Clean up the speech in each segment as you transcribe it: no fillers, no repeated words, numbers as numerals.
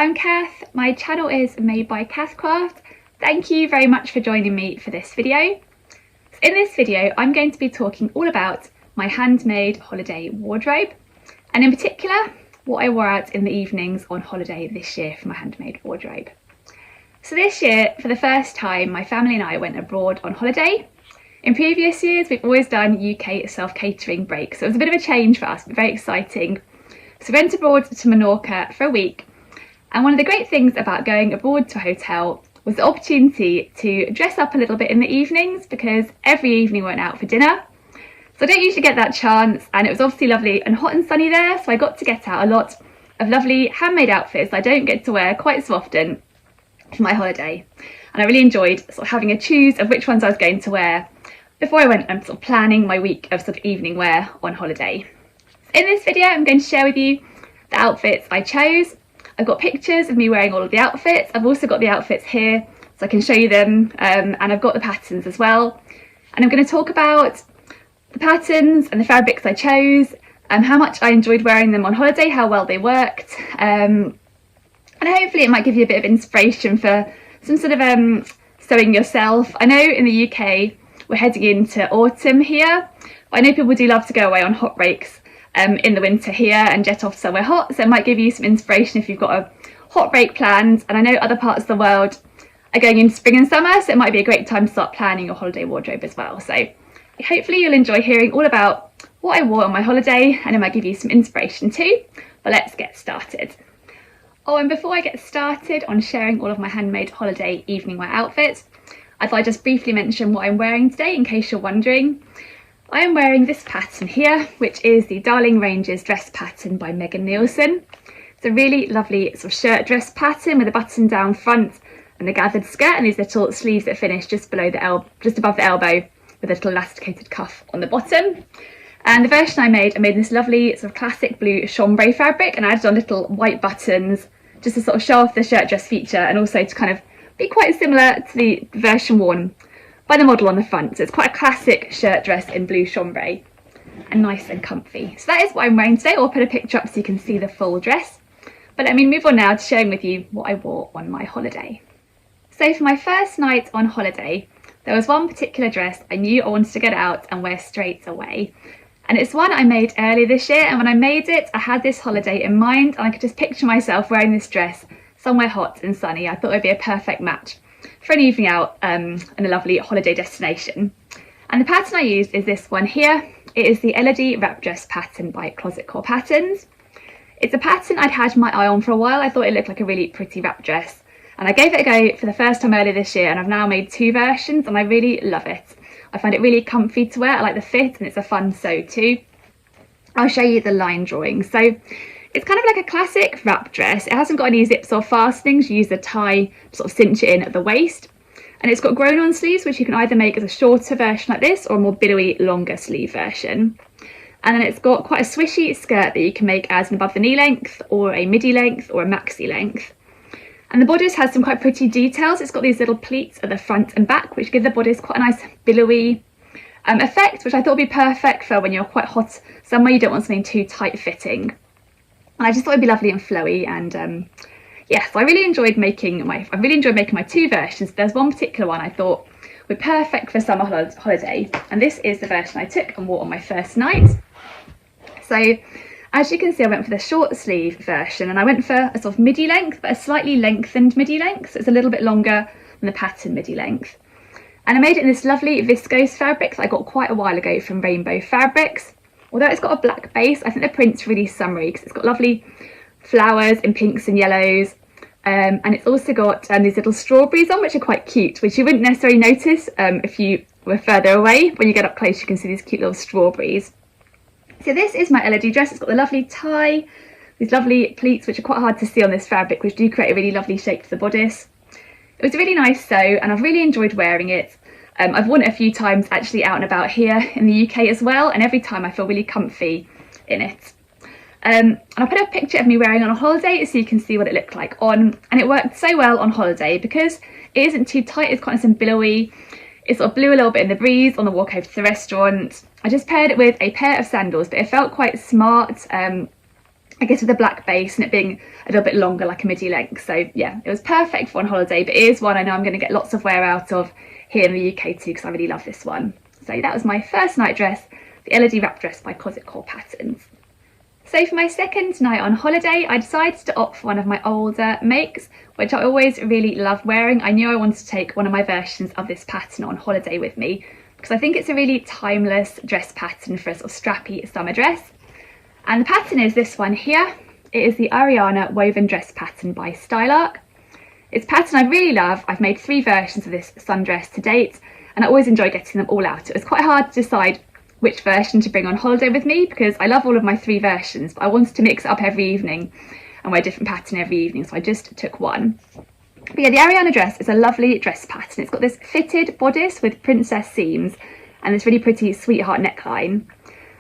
I'm Cath. My channel is made by Cath Craft. Thank you very much for joining me for this video. In this video, I'm going to be talking all about my handmade holiday wardrobe, and in particular, what I wore out in the evenings on holiday this year for my handmade wardrobe. So this year, for the first time, my family and I went abroad on holiday. In previous years, we've always done UK self-catering breaks, so it was a bit of a change for us, but very exciting. So we went abroad to Menorca for a week, and one of the great things about going abroad to a hotel was the opportunity to dress up a little bit in the evenings, because every evening we went out for dinner. So I don't usually get that chance, and it was obviously lovely and hot and sunny there, so I got to get out a lot of lovely handmade outfits I don't get to wear quite so often for my holiday. And I really enjoyed sort of having a choose of which ones I was going to wear before I went and sort of planning my week of sort of evening wear on holiday. In this video, I'm going to share with you the outfits I chose. I've got pictures of me wearing all of the outfits. I've also got the outfits here so I can show you them, and I've got the patterns as well. And I'm going to talk about the patterns and the fabrics I chose, and how much I enjoyed wearing them on holiday, how well they worked, and hopefully it might give you a bit of inspiration for some sort of sewing yourself. I know in the UK we're heading into autumn here, but I know people do love to go away on hot breaks in the winter here and jet off somewhere hot, so it might give you some inspiration if you've got a hot break planned. And I know other parts of the world are going into spring and summer, so it might be a great time to start planning your holiday wardrobe as well. So hopefully you'll enjoy hearing all about what I wore on my holiday, and it might give you some inspiration too. But let's get started. Oh, and before I get started on sharing all of my handmade holiday evening wear outfits, I thought I'd just briefly mention what I'm wearing today in case you're wondering. I am wearing this pattern here, which is the Darling Ranges dress pattern by Megan Nielsen. It's a really lovely sort of shirt dress pattern with a button down front and a gathered skirt, and these little sleeves that finish just below the just above the elbow, with a little elasticated cuff on the bottom. And the version I made this lovely sort of classic blue chambray fabric, and I added on little white buttons just to sort of show off the shirt dress feature, and also to kind of be quite similar to the version worn by the model on the front. So it's quite a classic shirt dress in blue chambray and nice and comfy. So that is what I'm wearing today. I'll put a picture up so you can see the full dress. But let me move on now to sharing with you what I wore on my holiday. So for my first night on holiday, there was one particular dress I knew I wanted to get out and wear straight away. And it's one I made earlier this year, and when I made it, I had this holiday in mind, and I could just picture myself wearing this dress somewhere hot and sunny. I thought it would be a perfect match for an evening out in a lovely holiday destination. And the pattern I used is this one here. It is the Elodie wrap dress pattern by Closet Core Patterns. It's a pattern I'd had my eye on for a while. I thought it looked like a really pretty wrap dress, and I gave it a go for the first time earlier this year, and I've now made two versions and I really love it. I find it really comfy to wear. I like the fit, and it's a fun sew too. I'll show you the line drawing. So it's kind of like a classic wrap dress. It hasn't got any zips or fastenings. You use the tie to sort of cinch it in at the waist. And it's got grown on sleeves, which you can either make as a shorter version like this or a more billowy, longer sleeve version. And then it's got quite a swishy skirt that you can make as an above the knee length, or a midi length, or a maxi length. And the bodice has some quite pretty details. It's got these little pleats at the front and back, which give the bodice quite a nice billowy effect, which I thought would be perfect for when you're quite hot somewhere. You don't want something too tight fitting. And I just thought it'd be lovely and flowy, and yes, I really enjoyed making my two versions. There's one particular one I thought would be perfect for summer holiday, and this is the version I took and wore on my first night. So as you can see, I went for the short sleeve version, and I went for a sort of midi length, but a slightly lengthened midi length, so it's a little bit longer than the pattern midi length. And I made it in this lovely viscose fabric that I got quite a while ago from Rainbow Fabrics. Although it's got a black base, I think the print's really summery because it's got lovely flowers in pinks and yellows, and it's also got these little strawberries on, which are quite cute, which you wouldn't necessarily notice if you were further away. When you get up close, you can see these cute little strawberries. So this is my Elodie dress. It's got the lovely tie, these lovely pleats, which are quite hard to see on this fabric, which do create a really lovely shape to the bodice. It was a really nice sew, and I've really enjoyed wearing it. I've worn it a few times actually out and about here in the UK as well, and every time I feel really comfy in it. And I put a picture of me wearing it on a holiday so you can see what it looked like on, and it worked so well on holiday because it isn't too tight. It's quite nice and billowy. It sort of blew a little bit in the breeze on the walk over to the restaurant. I just paired it with a pair of sandals, but it felt quite smart I guess with a black base and it being a little bit longer, like a midi length. So yeah, it was perfect for on holiday, but it is one I know I'm going to get lots of wear out of here in the UK too, because I really love this one. So that was my first night dress, the LED wrap dress by Closet Core Patterns. So for my second night on holiday, I decided to opt for one of my older makes, which I always really love wearing. I knew I wanted to take one of my versions of this pattern on holiday with me, because I think it's a really timeless dress pattern for a sort of strappy summer dress. And the pattern is this one here. It is the Ariana woven dress pattern by Stylark. It's a pattern I really love. I've made 3 versions of this sundress to date, and I always enjoy getting them all out. It was quite hard to decide which version to bring on holiday with me, because I love all of my 3 versions, but I wanted to mix it up every evening and wear a different pattern every evening, so I just took one. But yeah, the Ariana dress is a lovely dress pattern. It's got this fitted bodice with princess seams and this really pretty sweetheart neckline.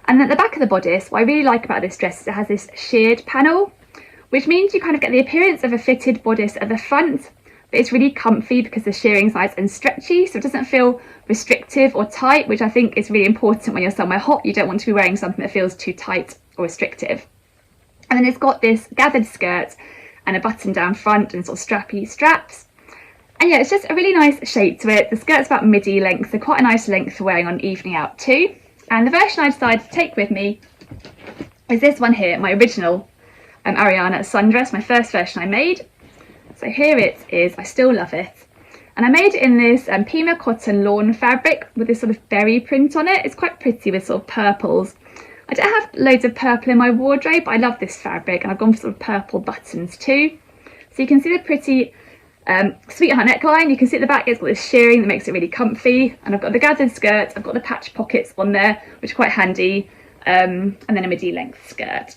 And at the back of the bodice, what I really like about this dress is it has this sheared panel, which means you kind of get the appearance of a fitted bodice at the front, but it's really comfy because the shearing's nice and stretchy, so it doesn't feel restrictive or tight, which I think is really important when you're somewhere hot. You don't want to be wearing something that feels too tight or restrictive. And then it's got this gathered skirt and a button down front and sort of strappy straps. And yeah, it's just a really nice shape to it. The skirt's about midi length, so quite a nice length for wearing on evening out too. And the version I decided to take with me is this one here, my original Ariana sundress, my first version I made. So here it is, I still love it. And I made it in this Pima cotton lawn fabric with this sort of berry print on it. It's quite pretty with sort of purples. I don't have loads of purple in my wardrobe, but I love this fabric, and I've gone for sort of purple buttons too. So you can see the pretty sweetheart neckline. You can see at the back it's got this shearing that makes it really comfy, and I've got the gathered skirt, I've got the patch pockets on there, which are quite handy, and then a midi length skirt.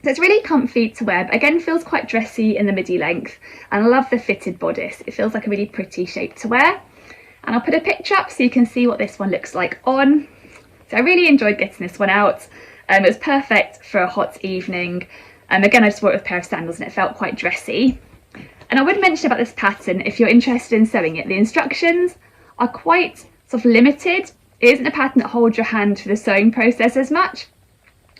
So it's really comfy to wear, but again feels quite dressy in the midi length, and I love the fitted bodice. It feels like a really pretty shape to wear. And I'll put a picture up so you can see what this one looks like on. So I really enjoyed getting this one out. It was perfect for a hot evening. Again, I just wore it with a pair of sandals and it felt quite dressy. And I would mention about this pattern, if you're interested in sewing it, the instructions are quite sort of limited. It isn't a pattern that holds your hand through the sewing process as much,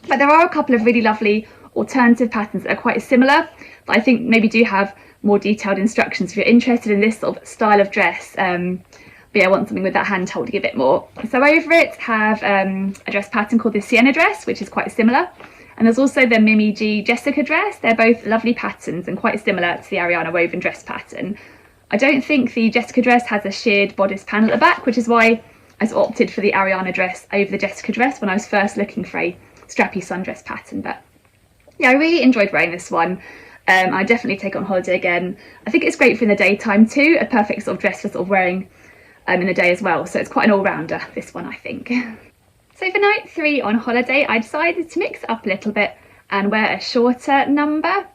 but there are a couple of really lovely alternative patterns that are quite similar, but I think maybe do have more detailed instructions if you're interested in this sort of style of dress. But yeah, I want something with that hand holding a bit more. So over it have a dress pattern called the Sienna dress, which is quite similar. And there's also the Mimi G Jessica dress. They're both lovely patterns and quite similar to the Ariana woven dress pattern. I don't think the Jessica dress has a sheared bodice panel at the back, which is why I opted for the Ariana dress over the Jessica dress when I was first looking for a strappy sundress pattern. But yeah, I really enjoyed wearing this one. I definitely take it on holiday again. I think it's great for in the daytime too, a perfect sort of dress for sort of wearing in the day as well. So it's quite an all-rounder, this one, I think. So for night 3 on holiday, I decided to mix it up a little bit and wear a shorter number,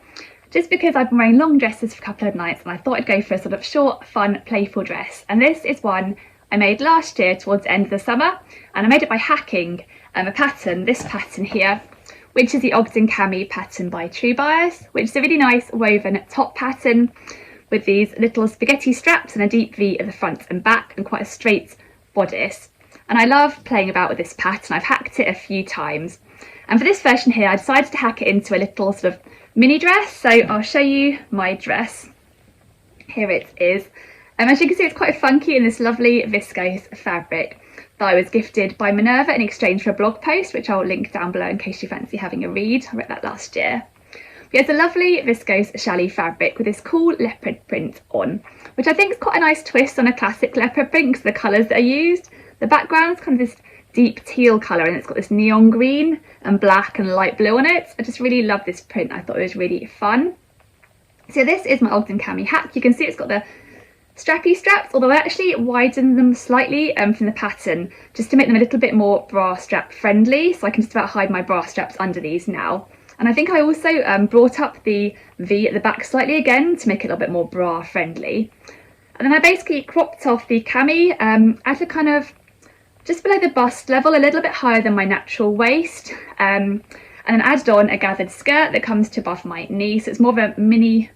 just because I've been wearing long dresses for a couple of nights and I thought I'd go for a sort of short, fun, playful dress. And this is one I made last year towards the end of the summer, and I made it by hacking a pattern, this pattern here, which is the Ogden Cami pattern by True Bias, which is a really nice woven top pattern with these little spaghetti straps and a deep V at the front and back and quite a straight bodice. And I love playing about with this pattern. I've hacked it a few times. And for this version here, I decided to hack it into a little sort of mini dress. So I'll show you my dress. Here it is. As you can see, it's quite funky in this lovely viscose fabric that I was gifted by Minerva in exchange for a blog post, which I'll link down below in case you fancy having a read. I wrote that last year. But it's a lovely viscose challis fabric with this cool leopard print on, which I think is quite a nice twist on a classic leopard print because the colours that are used. The background's kind of this deep teal colour and it's got this neon green and black and light blue on it. I just really love this print. I thought it was really fun. So this is my Ogden Cami hack. You can see it's got the strappy straps, although I actually widened them slightly from the pattern just to make them a little bit more bra strap friendly, so I can just about hide my bra straps under these now. And I think I also brought up the V at the back slightly again to make it a little bit more bra friendly. And then I basically cropped off the cami at a kind of just below the bust level, a little bit higher than my natural waist, and then added on a gathered skirt that comes to above my knee, so it's more of a mini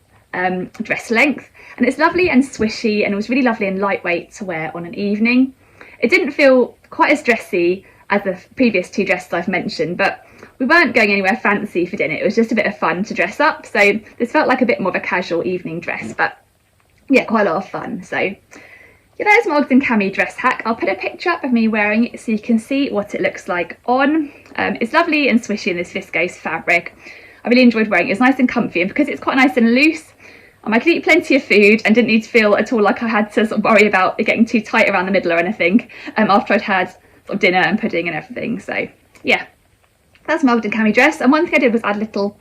dress length, and it's lovely and swishy, and it was really lovely and lightweight to wear on an evening. It didn't feel quite as dressy as the previous 2 dresses I've mentioned, but we weren't going anywhere fancy for dinner, it was just a bit of fun to dress up, so this felt like a bit more of a casual evening dress, but yeah, quite a lot of fun. So yeah, there's my Ogden cami dress hack. I'll put a picture up of me wearing it so you can see what it looks like on. It's lovely and swishy in this viscose fabric. I really enjoyed wearing it. It's nice and comfy, and because it's quite nice and loose, I could eat plenty of food and didn't need to feel at all like I had to sort of worry about it getting too tight around the middle or anything after I'd had sort of dinner and pudding and everything. So yeah, that's my Ogden cami dress. And one thing I did was add little,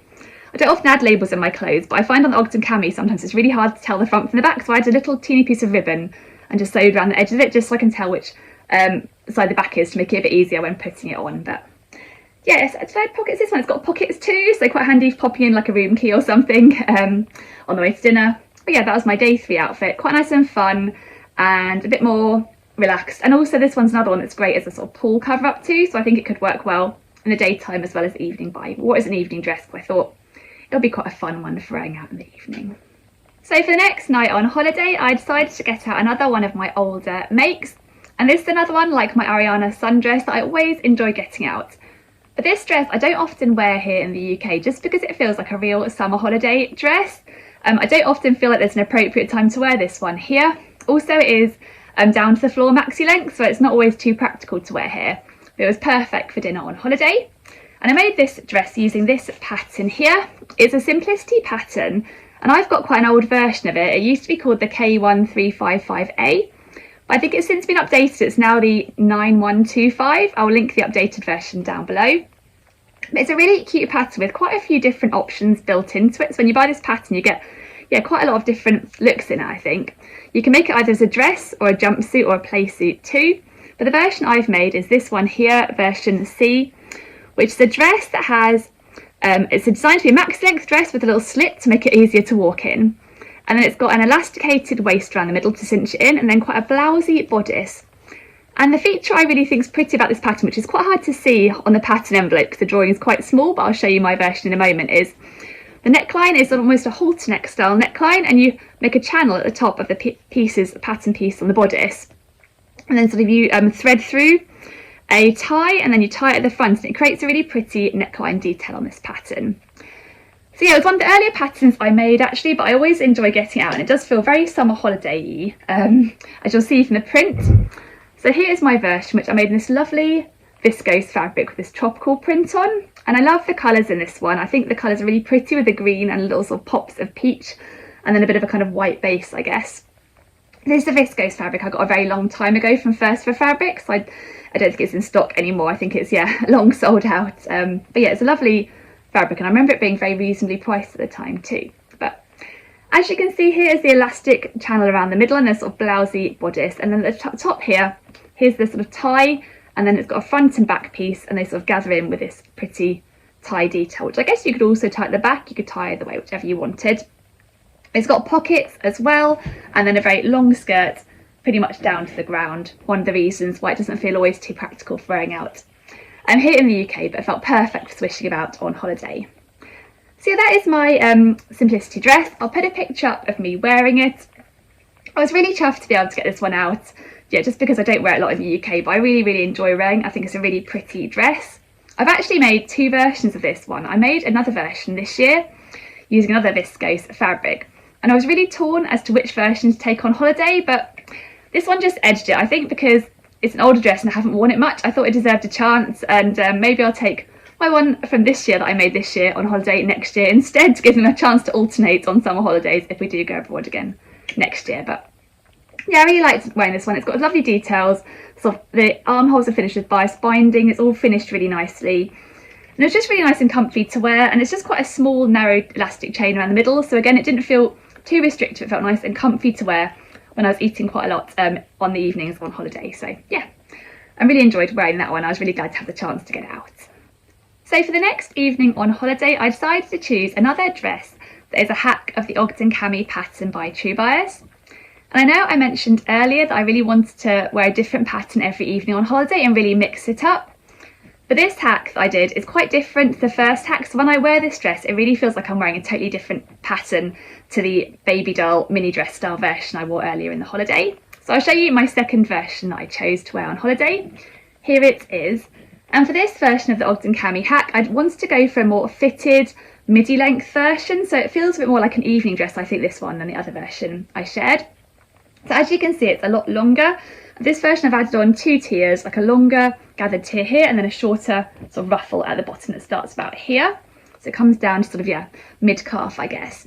I don't often add labels in my clothes, but I find on the Ogden cami sometimes it's really hard to tell the front from the back, so I had a little teeny piece of ribbon and just sewed around the edge of it just so I can tell which side the back is to make it a bit easier when putting it on. But yes, it's had pockets. This one, it's got pockets too, so quite handy for popping in like a room key or something on the way to dinner. But yeah, that was my day 3 outfit. Quite nice and fun and a bit more relaxed. And also this one's another one that's great as a sort of pool cover up too, so I think it could work well in the daytime as well as the evening vibe. What is an evening dress? But I thought it'll be quite a fun one for wearing out in the evening. So for the next night on holiday, I decided to get out another one of my older makes. And this is another one like my Ariana Sundress that I always enjoy getting out. But this dress I don't often wear here in the UK just because it feels like a real summer holiday dress. I don't often feel like there's an appropriate time to wear this one here. Also it is down to the floor maxi length, so it's not always too practical to wear here. But it was perfect for dinner on holiday. And I made this dress using this pattern here. It's a simplicity pattern, and I've got quite an old version of it. It used to be called the K1355A, but I think it's since been updated. It's now the 9125. I'll link the updated version down below. But it's a really cute pattern with quite a few different options built into it. So when you buy this pattern, you get quite a lot of different looks in it, I think. You can make it either as a dress or a jumpsuit or a play suit too. But the version I've made is this one here, version C, which is a dress that has, it's designed to be a max length dress with a little slit to make it easier to walk in. And then it's got an elasticated waist around the middle to cinch it in, and then quite a blousy bodice. And the feature I really think is pretty about this pattern, which is quite hard to see on the pattern envelope because the drawing is quite small, but I'll show you my version in a moment, is the neckline is almost a halter neck style neckline, and you make a channel at the top of the pattern piece on the bodice. And then sort of you thread through a tie, and then you tie it at the front, and it creates a really pretty neckline detail on this pattern. So yeah, it was one of the earlier patterns I made actually, but I always enjoy getting it out, and it does feel very summer holiday-y, as you'll see from the print. So here's my version, which I made in this lovely viscose fabric with this tropical print on, and I love the colours in this one. I think the colours are really pretty with the green and little sort of pops of peach, and then a bit of a kind of white base, I guess. This is a viscose fabric I got a very long time ago from First for Fabrics. I don't think it's in stock anymore. I think it's, long sold out. But yeah, it's a lovely fabric, and I remember it being very reasonably priced at the time too. But as you can see, here is the elastic channel around the middle and the sort of blousy bodice, and then at the top here, here's the sort of tie, and then it's got a front and back piece, and they sort of gather in with this pretty tie detail, which I guess you could also tie at the back. You could tie either way, whichever you wanted. It's got pockets as well, and then a very long skirt pretty much down to the ground. One of the reasons why it doesn't feel always too practical for wearing out here in the UK, but it felt perfect for swishing about on holiday. So yeah, that is my simplicity dress. I'll put a picture up of me wearing it. I was really chuffed to be able to get this one out, just because I don't wear it a lot in the UK, but I really enjoy wearing it. I think it's a really pretty dress. I've actually made 2 versions of this one. I made another version this year using another viscose fabric, and I was really torn as to which version to take on holiday, but this one just edged it. I think because it's an older dress and I haven't worn it much, I thought it deserved a chance, and maybe I'll take my one from this year that I made this year on holiday next year instead, to give them a chance to alternate on summer holidays if we do go abroad again next year. But yeah, I really liked wearing this one. It's got lovely details. So the armholes are finished with bias binding. It's all finished really nicely. And it's just really nice and comfy to wear. And it's just quite a small, narrow elastic chain around the middle. So again, it didn't feel too restrictive. It felt nice and comfy to wear when I was eating quite a lot on the evenings on holiday. So yeah, I really enjoyed wearing that one. I was really glad to have the chance to get it out. So for the next evening on holiday, I decided to choose another dress that is a hack of the Ogden cami pattern by True Bias. And I know I mentioned earlier that I really wanted to wear a different pattern every evening on holiday and really mix it up. But this hack that I did is quite different to the first hack. So when I wear this dress, it really feels like I'm wearing a totally different pattern to the baby doll mini dress style version I wore earlier in the holiday. So I'll show you my second version that I chose to wear on holiday. Here it is. And for this version of the Ogden cami hack, I wanted to go for a more fitted midi length version, so it feels a bit more like an evening dress, I think, this one, than the other version I shared. So as you can see, it's a lot longer. This version I've added on 2 tiers, like a longer gathered tier here and then a shorter sort of ruffle at the bottom that starts about here. So it comes down to sort of, yeah, mid-calf, I guess.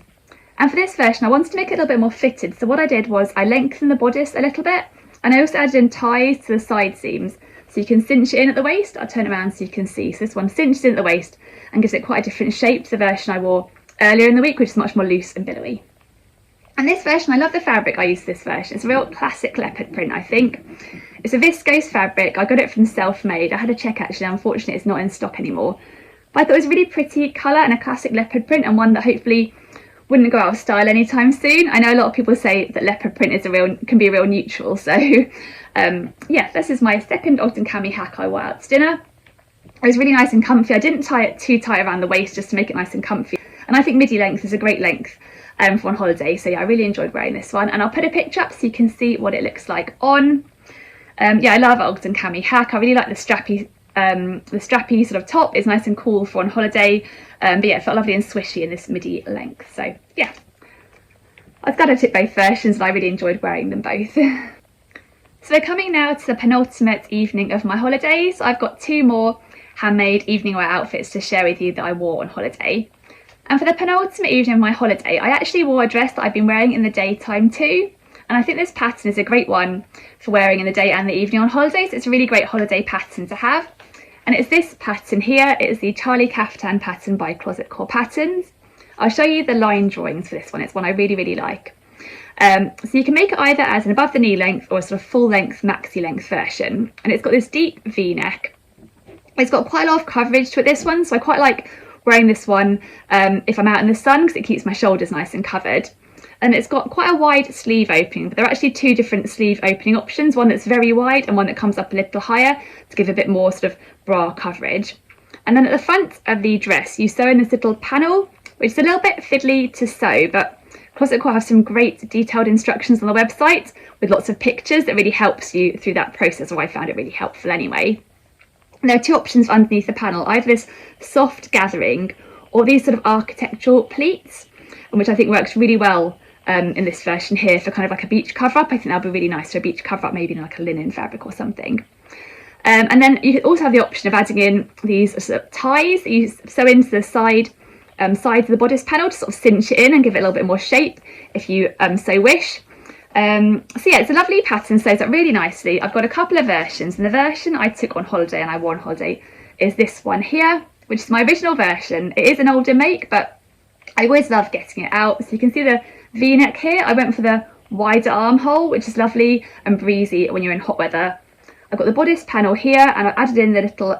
And for this version, I wanted to make it a little bit more fitted. So what I did was I lengthened the bodice a little bit, and I also added in ties to the side seams. So you can cinch it in at the waist. I'll turn it around so you can see. So this one cinches in at the waist and gives it quite a different shape to the version I wore earlier in the week, which is much more loose and billowy. And this version, I love the fabric I used for this version. It's a real classic leopard print, I think. It's a viscose fabric. I got it from Self-Made. I had to check actually, unfortunately it's not in stock anymore. But I thought it was a really pretty colour and a classic leopard print, and one that hopefully wouldn't go out of style anytime soon. I know a lot of people say that leopard print is can be a real neutral, so yeah, this is my second Ogden cami hack I wore out to dinner. It was really nice and comfy. I didn't tie it too tight around the waist just to make it nice and comfy, and I think midi length is a great length for on holiday, so yeah, I really enjoyed wearing this one, and I'll put a picture up so you can see what it looks like on. Yeah, I love Ogden cami hack. I really like the strappy sort of top. It's nice and cool for on holiday, but yeah, it felt lovely and swishy in this midi length, so yeah, I've got to tip both versions and I really enjoyed wearing them both. So we're coming now to the penultimate evening of my holidays. I've got 2 more handmade evening wear outfits to share with you that I wore on holiday. And for the penultimate evening of my holiday, I actually wore a dress that I've been wearing in the daytime too. And I think this pattern is a great one for wearing in the day and the evening on holidays. It's a really great holiday pattern to have. And it's this pattern here. It is the Charlie Kaftan pattern by Closet Core Patterns. I'll show you the line drawings for this one. It's one I really, really like. So you can make it either as an above the knee length or a sort of full length maxi length version. And it's got this deep V-neck. It's got quite a lot of coverage to it, this one. So I quite like wearing this one if I'm out in the sun, because it keeps my shoulders nice and covered. And it's got quite a wide sleeve opening, but there are actually 2 different sleeve opening options, one that's very wide and one that comes up a little higher to give a bit more sort of bra coverage. And then at the front of the dress, you sew in this little panel, which is a little bit fiddly to sew, but Closet Core have some great detailed instructions on the website with lots of pictures that really helps you through that process, or I found it really helpful anyway. And there are 2 options underneath the panel, either this soft gathering or these sort of architectural pleats, which I think works really well in this version here for kind of like a beach cover up. I think that'll be really nice for a beach cover up, maybe in like a linen fabric or something. And then you also have the option of adding in these sort of ties that you sew into the sides of the bodice panel to sort of cinch it in and give it a little bit more shape if you so wish. So yeah, it's a lovely pattern, sews up really nicely. I've got a couple of versions, and the version I took on holiday and I wore on holiday is this one here, which is my original version. It is an older make, but I always love getting it out. So you can see the V-neck here. I went for the wider armhole, which is lovely and breezy when you're in hot weather. I've got the bodice panel here, and I've added in the little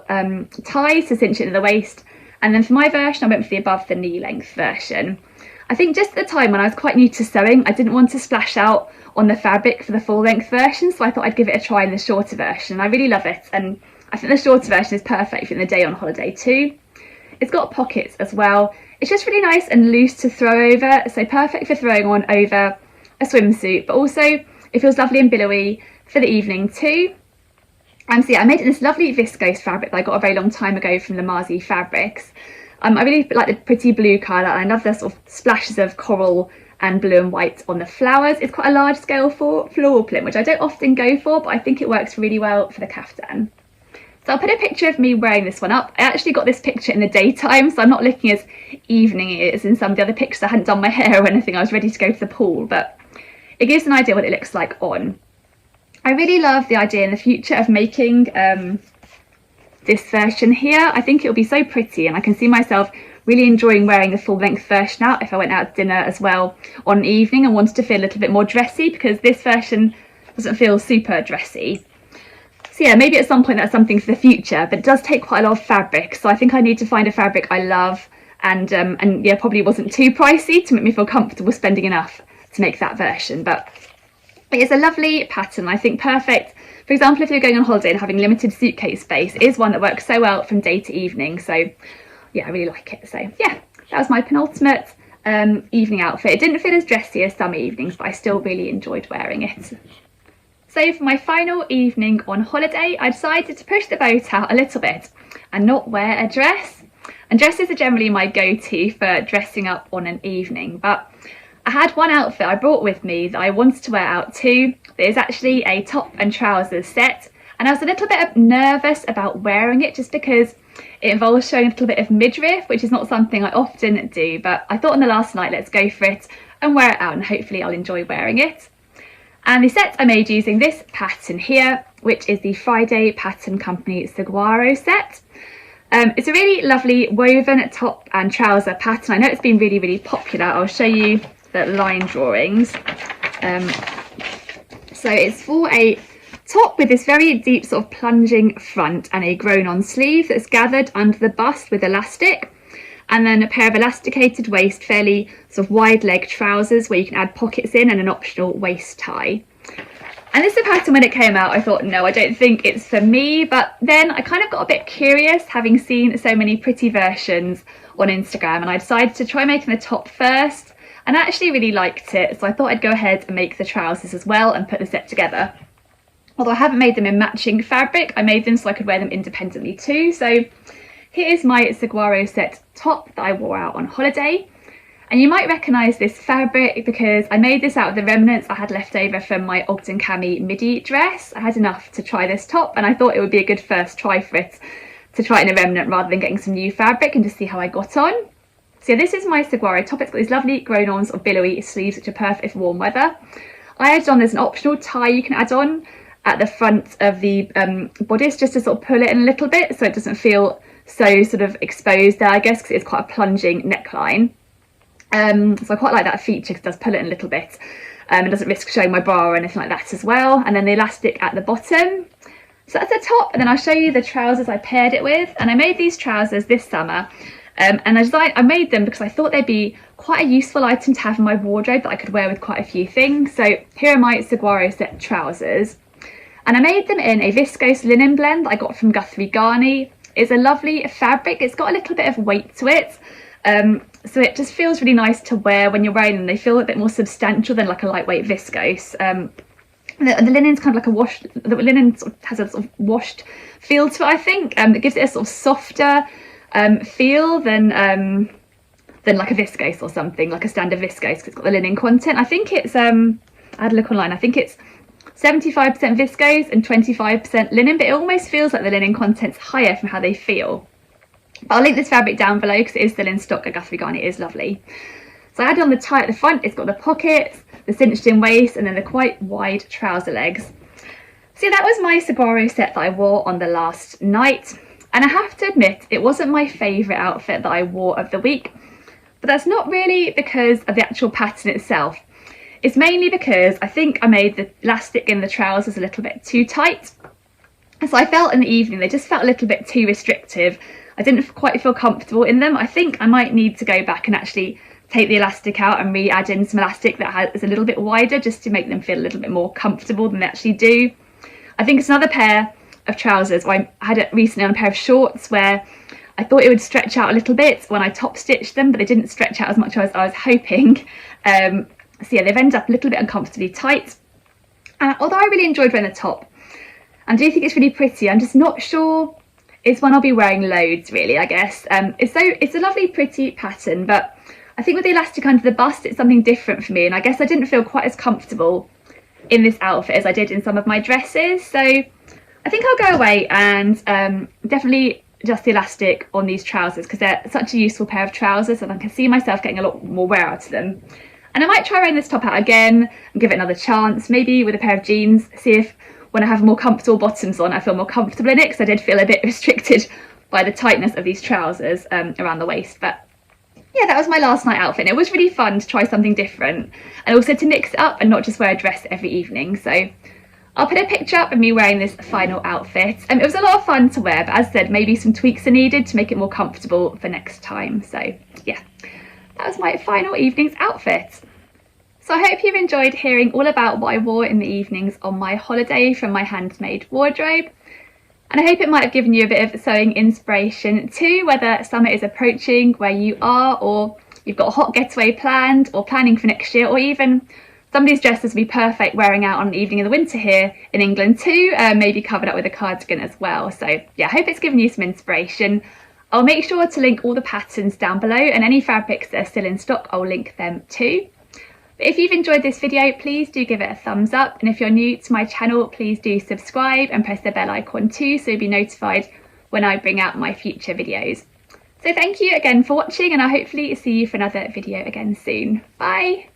ties to cinch it in the waist. And then for my version, I went for the above the knee length version. I think just at the time when I was quite new to sewing, I didn't want to splash out on the fabric for the full length version, so I thought I'd give it a try in the shorter version. I really love it, and I think the shorter version is perfect for the day on holiday too. It's got pockets as well. It's just really nice and loose to throw over, so perfect for throwing on over a swimsuit, but also it feels lovely and billowy for the evening too. And so yeah, I made it in this lovely viscose fabric that I got a very long time ago from the Midi Fabrics. I really like the pretty blue colour, and I love the sort of splashes of coral and blue and white on the flowers. It's quite a large scale floral print, which I don't often go for, but I think it works really well for the kaftan. So I'll put a picture of me wearing this one up. I actually got this picture in the daytime, so I'm not looking as evening as in some of the other pictures. I hadn't done my hair or anything. I was ready to go to the pool, but it gives an idea what it looks like on. I really love the idea in the future of making this version here. I think it'll be so pretty, and I can see myself really enjoying wearing the full length version out if I went out to dinner as well on an evening and wanted to feel a little bit more dressy, because this version doesn't feel super dressy. So yeah, maybe at some point that's something for the future, but it does take quite a lot of fabric, so I think I need to find a fabric I love and yeah, probably wasn't too pricey to make me feel comfortable spending enough to make that version. But it's a lovely pattern, I think perfect. For example, if you're going on holiday and having limited suitcase space, it is one that works so well from day to evening. So yeah, I really like it. So yeah, that was my penultimate evening outfit. It didn't feel as dressy as some evenings, but I still really enjoyed wearing it. So for my final evening on holiday, I decided to push the boat out a little bit and not wear a dress. And dresses are generally my go-to for dressing up on an evening, but I had one outfit I brought with me that I wanted to wear out too. It is actually a top and trousers set, and I was a little bit nervous about wearing it just because it involves showing a little bit of midriff, which is not something I often do, but I thought on the last night, let's go for it and wear it out, and hopefully I'll enjoy wearing it. And the set I made using this pattern here, which is the Friday Pattern Company Saguaro set. It's a really lovely woven top and trouser pattern. I know it's been really, really popular. I'll show you the line drawings. So it's for a top with this very deep sort of plunging front and a grown-on sleeve that's gathered under the bust with elastic, and then a pair of elasticated waist, fairly sort of wide leg trousers where you can add pockets in, and an optional waist tie. And this is a pattern. When it came out, I thought, no, I don't think it's for me, but then I kind of got a bit curious, having seen so many pretty versions on Instagram, and I decided to try making the top first, and I actually really liked it, so I thought I'd go ahead and make the trousers as well and put the set together. Although I haven't made them in matching fabric, I made them so I could wear them independently too. So here's my Saguaro set top that I wore out on holiday. And you might recognise this fabric because I made this out of the remnants I had left over from my Ogden Cami Midi dress. I had enough to try this top, and I thought it would be a good first try for it to try it in a remnant rather than getting some new fabric and to see how I got on. So this is my Saguaro top. It's got these lovely grown-on sort of billowy sleeves which are perfect for warm weather. I added on, there's an optional tie you can add on at the front of the bodice just to sort of pull it in a little bit so it doesn't feel so sort of exposed there, I guess, because it's quite a plunging neckline. So I quite like that feature because it does pull it in a little bit. It doesn't risk showing my bra or anything like that as well. And then the elastic at the bottom. So that's the top, and then I'll show you the trousers I paired it with. And I made these trousers this summer, and I made them because I thought they'd be quite a useful item to have in my wardrobe that I could wear with quite a few things. So here are my Saguaro set trousers. And I made them in a viscose linen blend that I got from Guthrie Garney. It's a lovely fabric. It's got a little bit of weight to it. So it just feels really nice to wear when you're wearing them. They feel a bit more substantial than like a lightweight viscose. The linen's kind of like a wash. The linen sort of has a sort of washed feel to it, I think. It gives it a sort of softer feel than like a viscose or something, like a standard viscose, because it's got the linen content. I think it's I had a look online. I think it's 75% viscose and 25% linen, but it almost feels like the linen content's higher from how they feel. But I'll link this fabric down below because it is still in stock at Guthrie Garney. It is lovely. So I added on the tie at the front. It's got the pockets, the cinched in waist, and then the quite wide trouser legs. So that was my Saguaro set that I wore on the last night. And I have to admit, it wasn't my favourite outfit that I wore of the week. But that's not really because of the actual pattern itself. It's mainly because I think I made the elastic in the trousers a little bit too tight. So I felt in the evening they just felt a little bit too restrictive. I didn't quite feel comfortable in them. I think I might need to go back and actually take the elastic out and re-add in some elastic that is a little bit wider just to make them feel a little bit more comfortable than they actually do. I think it's another pair of trousers. I had it recently on a pair of shorts where I thought it would stretch out a little bit when I top stitched them, but they didn't stretch out as much as I was hoping. So yeah, they've ended up a little bit uncomfortably tight. Although I really enjoyed wearing the top, I do think it's really pretty. I'm just not sure it's one I'll be wearing loads, really, I guess. It's a lovely, pretty pattern, but I think with the elastic under the bust, it's something different for me. And I guess I didn't feel quite as comfortable in this outfit as I did in some of my dresses. So I think I'll go away and definitely adjust the elastic on these trousers because they're such a useful pair of trousers and I can see myself getting a lot more wear out of them. And I might try wearing this top out again and give it another chance, maybe with a pair of jeans, see if when I have more comfortable bottoms on I feel more comfortable in it, because I did feel a bit restricted by the tightness of these trousers around the waist. But yeah, that was my last night outfit, and it was really fun to try something different and also to mix it up and not just wear a dress every evening. So I'll put a picture up of me wearing this final outfit. It was a lot of fun to wear, but as I said, maybe some tweaks are needed to make it more comfortable for next time. So yeah, that was my final evening's outfit. So I hope you've enjoyed hearing all about what I wore in the evenings on my holiday from my handmade wardrobe. And I hope it might have given you a bit of sewing inspiration too, whether summer is approaching where you are, or you've got a hot getaway planned or planning for next year, or even Some of these dresses will be perfect wearing out on an evening in the winter here in England too, maybe covered up with a cardigan as well. So yeah, I hope it's given you some inspiration. I'll make sure to link all the patterns down below, and any fabrics that are still in stock, I'll link them too. But if you've enjoyed this video, please do give it a thumbs up, and if you're new to my channel, please do subscribe and press the bell icon too, so you'll be notified when I bring out my future videos. So thank you again for watching, and I'll hopefully see you for another video again soon. Bye!